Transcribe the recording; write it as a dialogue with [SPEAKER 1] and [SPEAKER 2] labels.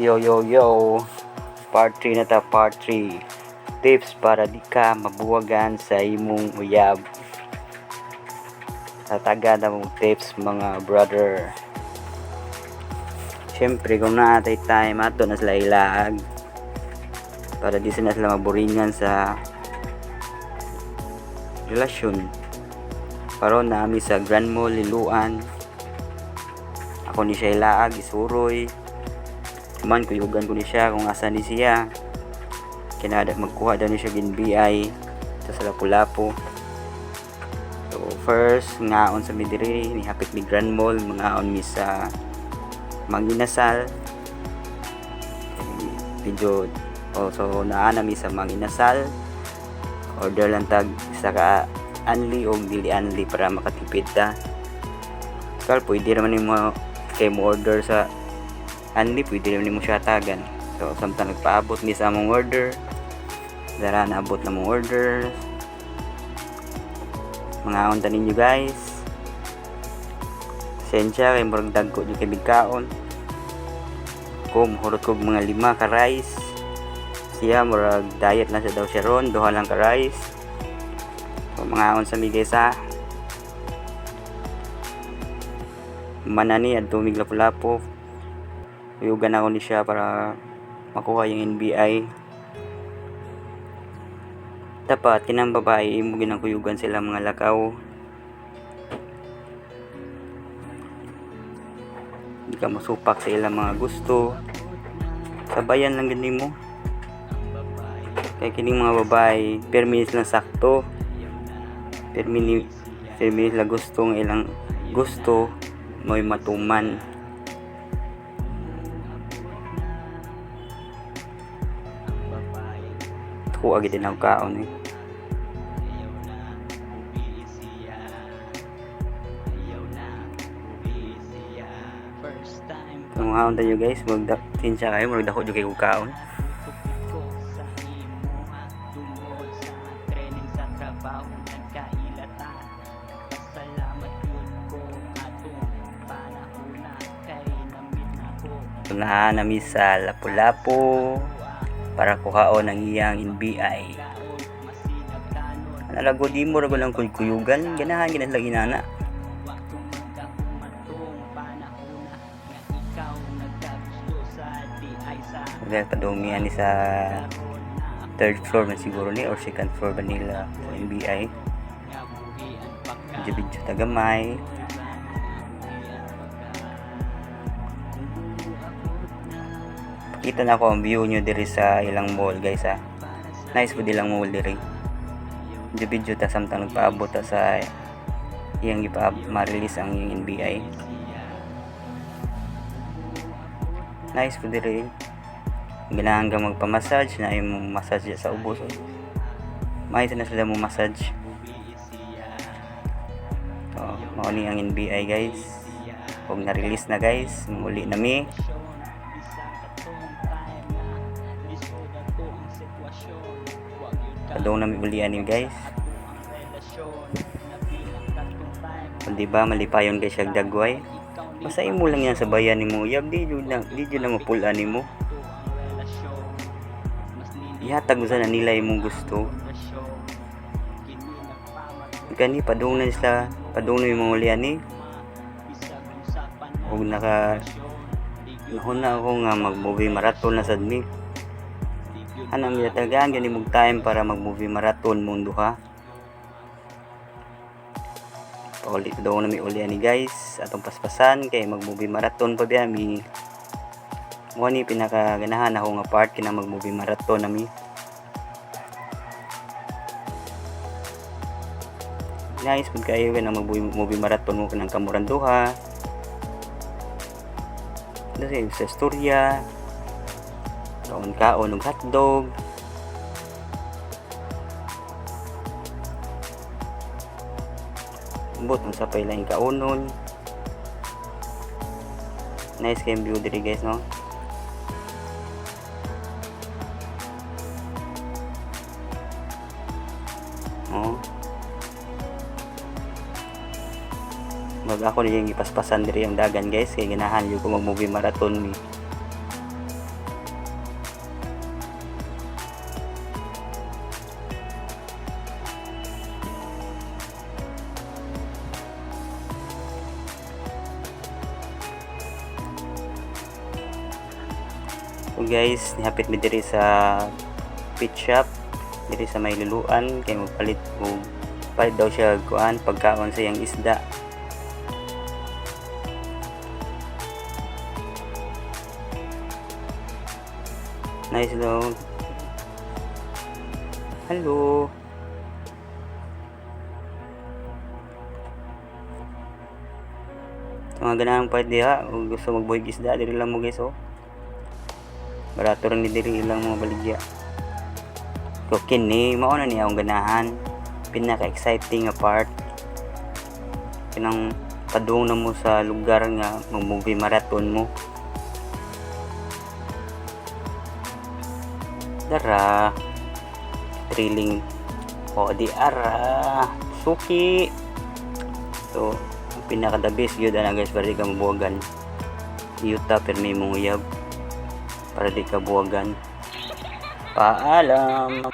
[SPEAKER 1] Yo yo yo, part 3 na ta, part 3 tips para di ka mabuwagan sa imong uyab. Tataga na mong tips mga brother. Siyempre kung naatay time ato na sila ilag para di sila maburingan sa relasyon. Karon na ami sa Grand Mall Liluan. Ako ni siya ilaag isuroy. Man kuyugan ko ni siya kung asa ni siya. Kinada magkuha daw ni siya ginBI sa Lapu-Lapu. So first ngaon sa midiri ni hapit mi Grand Mall, ngaon mi sa Manginasal. Video also naana mi sa Manginasal. Order lang tag isa ka anli o dili anli para makatipid ta. Kal pwede naman mo kay mo order sa anli, pwede naman mo siya tagan. So samtang nagpaabot mi sa among order, dara naabot na mong order. Mga unta ninyo guys, sensya kay murag dagko yung kay bigkaon ko muhurot ko mga 5 ka rice. Siya murag diet na siya daw siya ron, 2 lang ka rice. So mga unsa mi guys ha, manani at tumig Lapu-Lapu. Uyugan ako ni siya para makuha yung NBI. Dapat kinang babae imo ginakuyugan sila mga lakaw. Hindi ka masupak sa ilang mga gusto. Sabayan lang gani mo. Kaya kining mga babae per minutes lang sakto. Per minutes lang gustong ilang gusto mo'y matuman. Kuha gid din ang kaon eh. Kung mga tayo guys, magda-tinsya kayo, magdako jud kay kaon. Tunahan nami sa Lapu-Lapu para kuhaon ang iyang NBI. Nalago di mo rago lang kuyugan, ganahan gina lagi nana. Dahil padumi ani sa 3rd floor man siguro ni or 2nd floor ba nila sa NBI. Video tagamay. Kita na ko ang view nyo diri sa ilang mall guys ha. Nice po dilang mall diri. Video ta samtang nagpaabot ta sa iyang ma-release ang iyang NBI. Nice po diri. Ganahan ka magpa-massage na yung massage sa ubos. May na sila mo massage. So, mao ni ang NBI guys. Kung na-release na guys, muli na mi. Padong namin ulian niyo guys. Kung diba malipayon guys siya dagway. Basta imo lang yan sa bayan ni mo. Yab di jud na mapulaan ni mo. Ihatag mo sana nila imong gusto. Gani padong na sila, padong na imong ulian ni. Huwag nahuna ako nga mag-movie marathon na sad mi. Anang gitagaan gani mong time para mag-movie marathon mundo ha. Paulit daw na mi ulian ni guys atong paspasan kay mag-movie marathon pa biya mi. Mo ni pinakaganahan ako nga part kina mag-movie marathon nami. Nice pud kayo na mag-movie marathon mo kanang kamuran duha. Dali sa istorya. Kaon-kaon og hotdog. Bot mo sa pailang kaonon. Nice game view diri guys no. Oh. Mag ako niyang ipaspasan diri ang dagan guys kay ganahan yo ko mag movie marathon ni. So guys, nihapit mi diri sa pet shop diri sa may luluan kay magpalit og palit daw siya kuan pagkaon sa iyang isda. Nice daw. Hello. So, mga ganang palit diha o gusto magbuhig isda diri lang mo guys oh. Barato rin ni diri ilang mga baligya. So kini mao na niya ang ganahan, pinaka exciting nga part kinang padung na mo sa lugar nga mag-movie marathon mo. Dara thrilling o di ara suki. So ang pinaka the best gyud ana guys para di ka mabuwagan. Yuta permi mong uyab para di ka buwagan. Paalam.